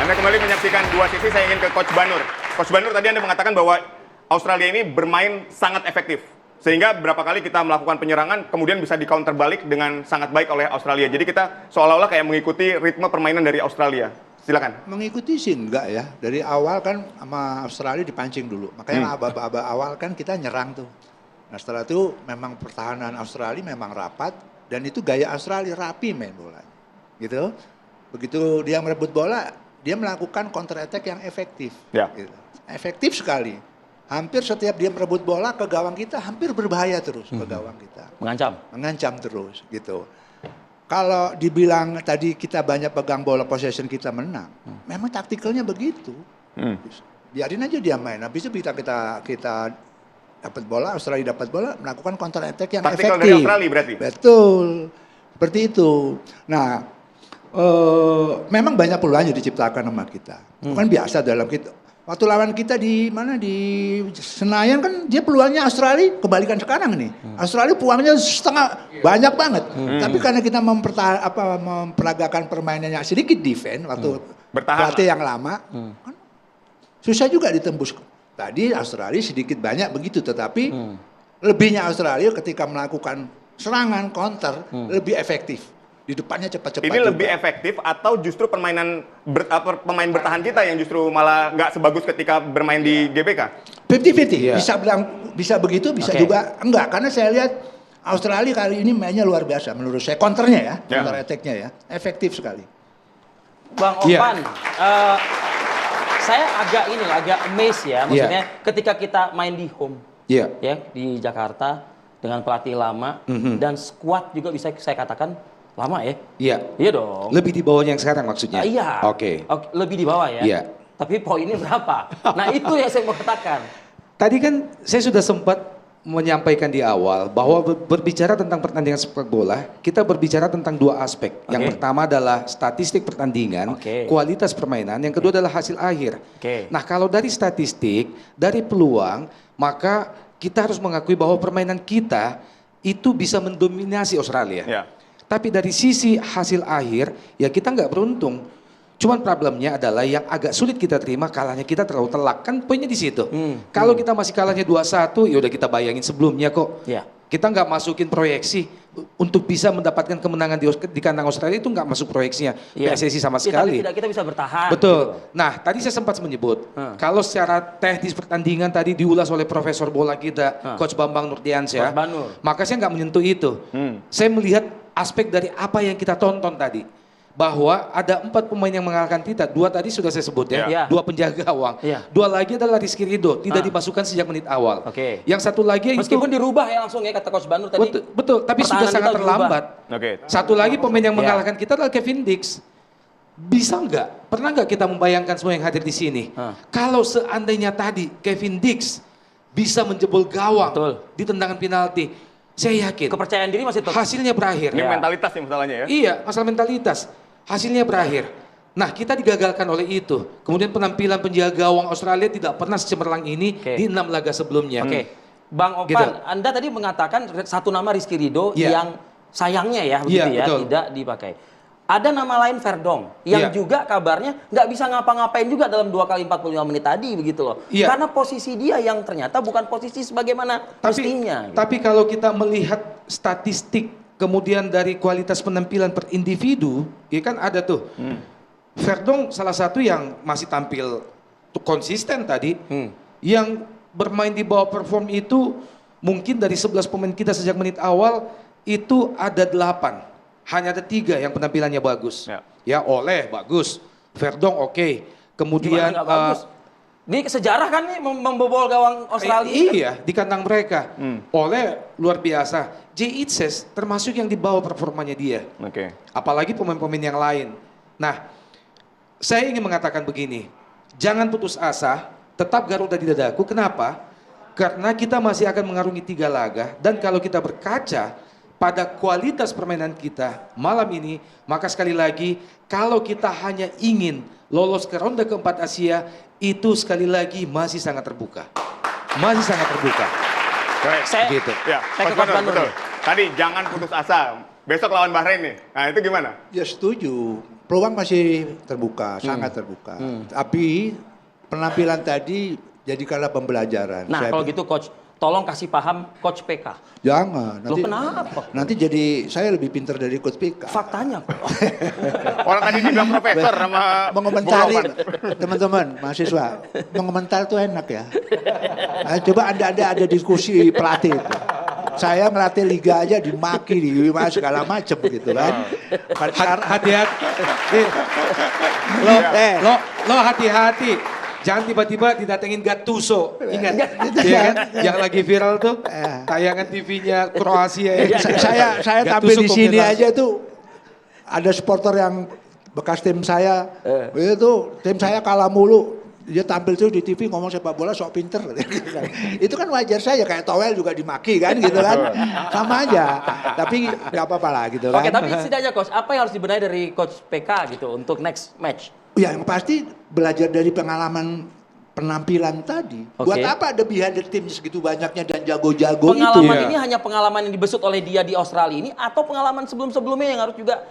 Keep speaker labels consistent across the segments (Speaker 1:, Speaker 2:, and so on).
Speaker 1: Anda kembali menyaksikan dua sisi, saya ingin ke Coach Banur. Coach Banur, tadi Anda mengatakan bahwa Australia ini bermain sangat efektif. Sehingga berapa kali kita melakukan penyerangan, kemudian bisa di-counter balik dengan sangat baik oleh Australia. Jadi kita seolah-olah kayak mengikuti ritme permainan dari Australia. Silakan.
Speaker 2: Mengikuti sih enggak ya. Dari awal kan sama Australia dipancing dulu. Makanya aba-aba awal kan kita nyerang tuh. Nah setelah itu memang pertahanan Australia memang rapat. Dan itu gaya Australia, rapi main bola. Gitu. Begitu dia merebut bola, dia melakukan counter attack yang efektif.
Speaker 1: Ya.
Speaker 2: Gitu. Efektif sekali. Hampir setiap dia merebut bola ke gawang kita, hampir berbahaya terus ke gawang kita.
Speaker 3: Mengancam?
Speaker 2: Mengancam terus gitu. Kalau dibilang tadi kita banyak pegang bola, possession kita menang, memang taktikalnya begitu. Biarin aja dia main. Habis itu kita dapat bola, Australia dapat bola, melakukan counter attack yang
Speaker 1: Taktikal
Speaker 2: efektif.
Speaker 1: dari Australia berarti?
Speaker 2: Betul, seperti itu. Nah, memang banyak peluang yang diciptakan sama kita. Bukan biasa dalam kita. Waktu lawan kita di mana di Senayan kan dia peluangnya Australia kebalikan sekarang nih. Australia peluangnya setengah banyak banget. Tapi karena kita memperagakan permainannya sedikit defense waktu pelatih yang lama, kan susah juga ditembus. Tadi Australia sedikit banyak begitu, tetapi lebihnya Australia ketika melakukan serangan counter lebih efektif. Di depannya cepat-cepat.
Speaker 1: Ini lebih efektif atau justru pemain bertahan kita yang justru malah nggak sebagus ketika bermain di GBK?
Speaker 2: 50-50, bisa begitu, bisa juga enggak. Karena saya lihat Australia kali ini mainnya luar biasa menurut saya. Counternya ya, counter attack-nya ya, efektif sekali.
Speaker 3: Bang Opan, saya agak amazed ya, maksudnya ketika kita main di home, ya di Jakarta dengan pelatih lama dan squad juga bisa saya katakan lama ya?
Speaker 4: Iya.
Speaker 3: Iya dong.
Speaker 4: Lebih di bawahnya yang sekarang maksudnya?
Speaker 3: Iya.
Speaker 4: Oke.
Speaker 3: Lebih di bawah ya?
Speaker 4: Iya.
Speaker 3: Tapi poinnya berapa? Nah itu yang saya mau katakan.
Speaker 4: Tadi kan saya sudah sempat menyampaikan di awal bahwa berbicara tentang pertandingan sepak bola, kita berbicara tentang dua aspek. Yang pertama adalah statistik pertandingan, kualitas permainan, yang kedua adalah hasil akhir. Nah kalau dari statistik, dari peluang, maka kita harus mengakui bahwa permainan kita itu bisa mendominasi Australia.
Speaker 1: Ya.
Speaker 4: Tapi dari sisi hasil akhir, ya kita nggak beruntung. Cuman problemnya adalah yang agak sulit kita terima kalahnya kita terlalu telak. Kan poinnya di situ. Kalau kita masih kalahnya 2-1, ya udah kita bayangin sebelumnya kok.
Speaker 3: Ya.
Speaker 4: Kita nggak masukin proyeksi untuk bisa mendapatkan kemenangan di kandang Australia itu nggak masuk proyeksinya PSSI sama sekali.
Speaker 3: Tapi kita bisa bertahan.
Speaker 4: Betul.
Speaker 3: Gitu.
Speaker 4: Nah, tadi saya sempat menyebut kalau secara teknis pertandingan tadi diulas oleh profesor bola kita, Coach Bambang Nurdiansyah, maka saya nggak menyentuh itu. Saya melihat aspek dari apa yang kita tonton tadi. Bahwa ada 4 pemain yang mengalahkan kita, 2 tadi sudah saya sebut ya, 2 penjaga gawang, 2 lagi adalah Rizky Ridho, tidak dimasukkan sejak menit awal. Yang satu lagi
Speaker 3: meskipun dirubah ya langsung ya kata Coach Banur tadi.
Speaker 4: Betul, tapi sudah sangat terlambat. Satu lagi pemain yang mengalahkan kita adalah Kevin Dix. Bisa nggak? Pernah nggak kita membayangkan semua yang hadir di sini? Kalau seandainya tadi Kevin Dix bisa menjebol gawang di tendangan penalti, saya yakin
Speaker 3: kepercayaan diri masih tetap.
Speaker 4: Hasilnya berakhir.
Speaker 1: Ini mentalitas yang masalahnya ya?
Speaker 4: Iya, masalah mentalitas. Hasilnya berakhir. Nah, kita digagalkan oleh itu. Kemudian penampilan penjaga gawang Australia tidak pernah secemerlang ini di 6 laga sebelumnya.
Speaker 3: Bang Opan, gitu. Anda tadi mengatakan satu nama Rizky Ridho yang sayangnya ya, begitu ya, tidak dipakai. Ada nama lain Verdong yang juga kabarnya nggak bisa ngapa-ngapain juga dalam 2 kali 45 menit tadi begitu loh. Karena posisi dia yang ternyata bukan posisi sebagaimana mestinya.
Speaker 4: Tapi kalau kita melihat statistik kemudian dari kualitas penampilan per individu, ya kan ada tuh. Verdong salah satu yang masih tampil konsisten tadi, yang bermain di bawah perform itu mungkin dari 11 pemain kita sejak menit awal itu ada 8. Hanya ada 3 yang penampilannya bagus. Ya Oleh bagus, Verdong oke. Kemudian
Speaker 3: bagus? Ini sejarah kan nih membobol gawang Australia.
Speaker 4: Iya, di kandang mereka. Oleh luar biasa. Jay Itzes termasuk yang di bawah performanya dia. Apalagi pemain-pemain yang lain. Nah, saya ingin mengatakan begini. Jangan putus asa, tetap Garuda di dadaku. Kenapa? Karena kita masih akan mengarungi 3 laga. Dan kalau kita berkaca pada kualitas permainan kita malam ini, maka sekali lagi kalau kita hanya ingin lolos ke ronde keempat Asia, itu sekali lagi masih sangat terbuka. Masih sangat terbuka.
Speaker 1: Saya
Speaker 4: gitu.
Speaker 1: Ya, Coach Banur, betul. Tadi jangan putus asa. besok lawan Bahrain nih. Nah, itu gimana?
Speaker 2: Ya setuju. Peluang masih terbuka, sangat terbuka. Tapi penampilan tadi jadikanlah pembelajaran.
Speaker 3: Nah, kalau gitu Coach, tolong kasih paham Coach PK.
Speaker 2: Jangan.
Speaker 3: Loh, kenapa?
Speaker 2: Nanti jadi saya lebih pintar dari Coach PK.
Speaker 3: Faktanya.
Speaker 1: Orang tadi dibilang profesor sama
Speaker 2: Mengomentari
Speaker 1: Bung Ropan.
Speaker 2: teman-teman mahasiswa, mengomentar itu enak ya. Nah, coba anda ada diskusi pelatih itu. Saya ngelatih liga aja dimaki, segala macem gitu kan.
Speaker 4: Hati-hati. Lo hati-hati. Jangan tiba-tiba didatengin Gattuso. Ingat, ya kan? Yang lagi viral tuh tayangan TV-nya Kroasia. Ya.
Speaker 2: Saya tampil di sini aja tuh ada supporter yang bekas tim saya, itu tim saya kalah mulu. Dia tampil tuh di TV ngomong sepak bola sok pinter. Itu kan wajar saja, kayak Towel juga dimaki kan gitu kan. Sama aja. Tapi nggak apa-apa lah gitu kan.
Speaker 3: Oke, tapi setidaknya Coach, apa yang harus dibenahi dari Coach PK gitu untuk next match?
Speaker 2: Ya yang pasti belajar dari pengalaman penampilan tadi. Buat apa ada behind the team segitu banyaknya dan jago-jago itu?
Speaker 3: Pengalaman ini hanya pengalaman yang dibesut oleh dia di Australia ini atau pengalaman sebelum-sebelumnya yang harus juga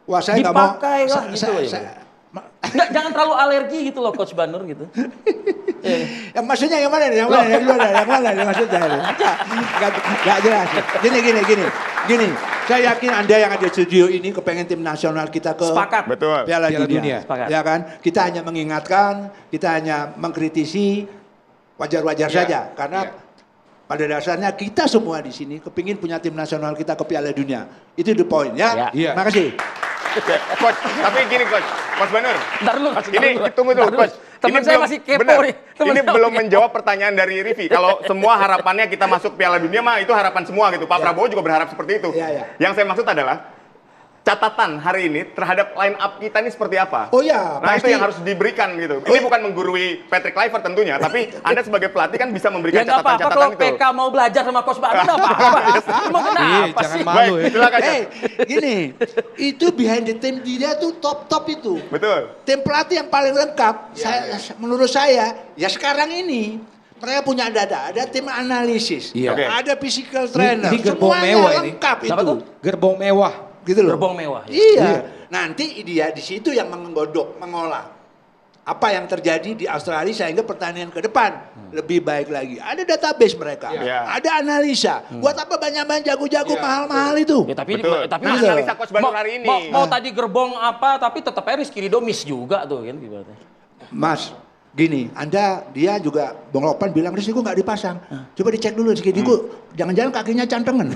Speaker 2: Wah, saya nggak mau.
Speaker 3: dipakai lah gitu ya. Nggak, jangan terlalu alergi gitu loh Coach Banur gitu.
Speaker 2: Yang maksudnya yang mana nih? Yang mana nih maksudnya? Nggak jelas. Gini. Saya yakin Anda yang ada di studio ini kepengen tim nasional kita ke
Speaker 3: Sepakat.
Speaker 1: Betul.
Speaker 2: Piala Dunia.
Speaker 3: Sepakat.
Speaker 2: Ya kan? Kita hanya mengingatkan, kita hanya mengkritisi, wajar-wajar saja. Karena pada dasarnya kita semua di sini kepingin punya tim nasional kita ke Piala Dunia. Itu the point ya.
Speaker 4: Iya.
Speaker 2: Makasih.
Speaker 1: Coach, tapi gini Coach Banur.
Speaker 3: Ntar dulu.
Speaker 1: Tunggu dulu Coach.
Speaker 3: Temen saya masih kepo
Speaker 1: bener,
Speaker 3: nih. Temen
Speaker 1: ini
Speaker 3: saya
Speaker 1: belum
Speaker 3: masih kepo.
Speaker 1: menjawab pertanyaan dari Rivi. Kalau semua harapannya kita masuk Piala Dunia mah itu harapan semua gitu. Pak Prabowo juga berharap seperti itu. Yang saya maksud adalah catatan hari ini terhadap line up kita ini seperti apa?
Speaker 2: Oh ya,
Speaker 1: nah
Speaker 2: pasti.
Speaker 1: itu yang harus diberikan gitu. Ini bukan menggurui Patrick Kluivert tentunya, tapi Anda sebagai pelatih kan bisa memberikan
Speaker 3: Ya nggak apa-apa
Speaker 1: catatan-catatan
Speaker 3: kalau
Speaker 1: itu.
Speaker 3: PK mau belajar sama Coach Banur nggak apa-apa. Mau kenapa
Speaker 4: jangan
Speaker 3: sih?
Speaker 4: malu ya.
Speaker 1: Silakan.
Speaker 2: Gini, itu behind the team dia tuh top itu.
Speaker 1: Betul.
Speaker 2: Tim pelatih yang paling lengkap, menurut saya, ya sekarang ini mereka punya ada tim analisis,
Speaker 4: Iya.
Speaker 1: Oke.
Speaker 2: ada physical trainer,
Speaker 4: Ini gerbong
Speaker 2: semuanya
Speaker 4: mewah ini.
Speaker 2: lengkap
Speaker 3: Siapa
Speaker 2: itu.
Speaker 3: tuh?
Speaker 4: Gerbong mewah.
Speaker 2: Gitu loh.
Speaker 3: Gerbong mewah. Ya.
Speaker 2: Iya. Nanti dia di situ yang menggodok, mengolah apa yang terjadi di Australia sehingga pertandingan ke depan lebih baik lagi. Ada database mereka, ada analisa. Buat apa banyak-banyak jago-jago mahal-mahal itu?
Speaker 3: Ya, tapi
Speaker 1: Betul.
Speaker 3: tapi
Speaker 1: Nah, analisa Coach Banur hari ini.
Speaker 3: Mau tadi gerbong apa tapi tetap aja Rizky Ridho miss juga tuh kan gimana?
Speaker 2: Mas, gini, dia juga Bang Lopan bilang Rizky nggak dipasang. Coba dicek dulu Rizky jangan-jangan kakinya cantengan.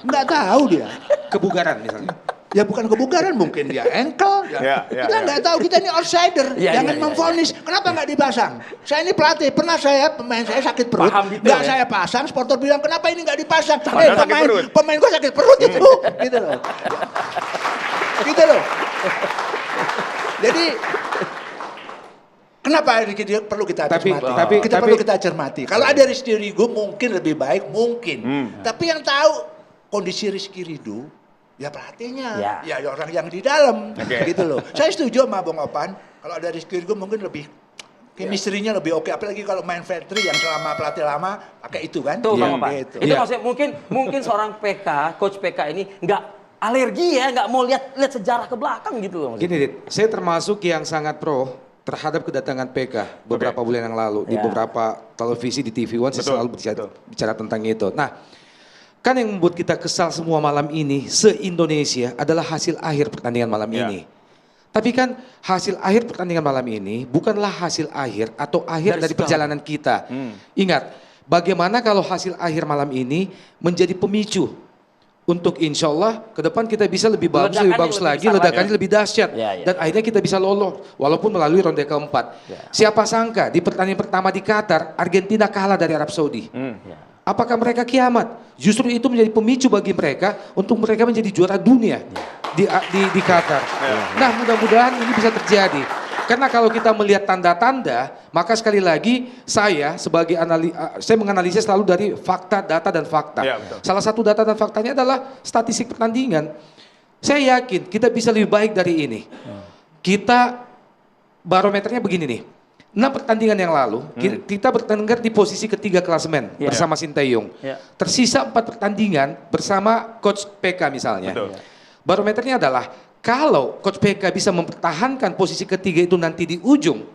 Speaker 2: Nggak tahu dia.
Speaker 4: Kebugaran misalnya.
Speaker 2: Ya bukan kebugaran, mungkin dia ankle. Kita nggak tahu, kita ini outsider. Jangan memvonis. Kenapa nggak dipasang? Saya ini pelatih, pemain saya sakit perut. Nggak saya pasang, supporter bilang kenapa ini nggak dipasang? Pemain gue sakit perut itu. Gitu loh. Gitu loh. Jadi kenapa perlu kita cermati? Perlu kita cermati. Kalau ada Rizky Ridho mungkin lebih baik, mungkin. Tapi yang tahu kondisi Rizky Ridho ya pelatihnya, ya orang yang di dalam, gitu loh. Saya setuju sama Bang Opan, kalau ada Rizky Ridho mungkin lebih chemistry-nya lebih oke, apalagi kalau main Vetri yang selama pelatih lama pakai itu kan.
Speaker 3: Tuh Bang Opan.
Speaker 2: Gitu.
Speaker 3: Itu maksudnya mungkin seorang PK, Coach PK ini nggak alergi ya, nggak mau lihat sejarah ke belakang gitu loh.
Speaker 4: Gini Dit, saya termasuk yang sangat pro terhadap kedatangan PK beberapa bulan yang lalu di beberapa televisi di TV One saya selalu bicara tentang itu. Nah, kan yang membuat kita kesal semua malam ini se-Indonesia adalah hasil akhir pertandingan malam ini. Tapi kan hasil akhir pertandingan malam ini bukanlah hasil akhir atau akhir dari perjalanan kita. Ingat, bagaimana kalau hasil akhir malam ini menjadi pemicu untuk insya Allah ke depan kita bisa lebih bagus lagi, ledakannya lebih dahsyat. Dan akhirnya kita bisa lolos walaupun melalui ronde keempat. Siapa sangka di pertandingan pertama di Qatar, Argentina kalah dari Arab Saudi. Apakah mereka kiamat? Justru itu menjadi pemicu bagi mereka untuk mereka menjadi juara dunia di Qatar. Nah, mudah-mudahan ini bisa terjadi. Karena kalau kita melihat tanda-tanda, maka sekali lagi saya sebagai saya menganalisis selalu dari fakta, data dan fakta. Salah satu data dan faktanya adalah statistik pertandingan. Saya yakin kita bisa lebih baik dari ini. Kita barometernya begini nih. 6 pertandingan yang lalu, kita bertengger di posisi ketiga klasemen bersama Sinteyong. Tersisa 4 pertandingan bersama Coach PK misalnya.
Speaker 1: Betul.
Speaker 4: Barometernya adalah kalau Coach PK bisa mempertahankan posisi ketiga itu nanti di ujung,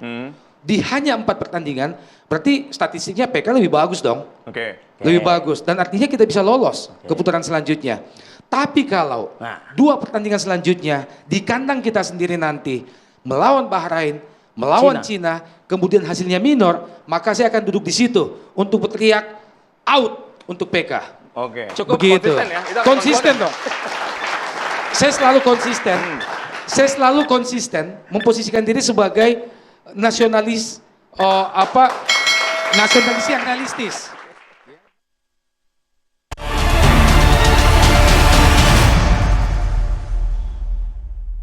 Speaker 4: di hanya 4 pertandingan, berarti statistiknya PK lebih bagus dong. Lebih bagus. Dan artinya kita bisa lolos ke putaran selanjutnya. Tapi kalau 2 pertandingan selanjutnya di kandang kita sendiri nanti melawan Bahrain, melawan Cina, kemudian hasilnya minor, maka saya akan duduk di situ untuk berteriak out untuk PK.
Speaker 1: Cukup
Speaker 4: begitu.
Speaker 1: konsisten ya.
Speaker 4: Konsisten dong. Saya selalu konsisten. Saya selalu konsisten memposisikan diri sebagai nasionalis nasionalis yang realistis.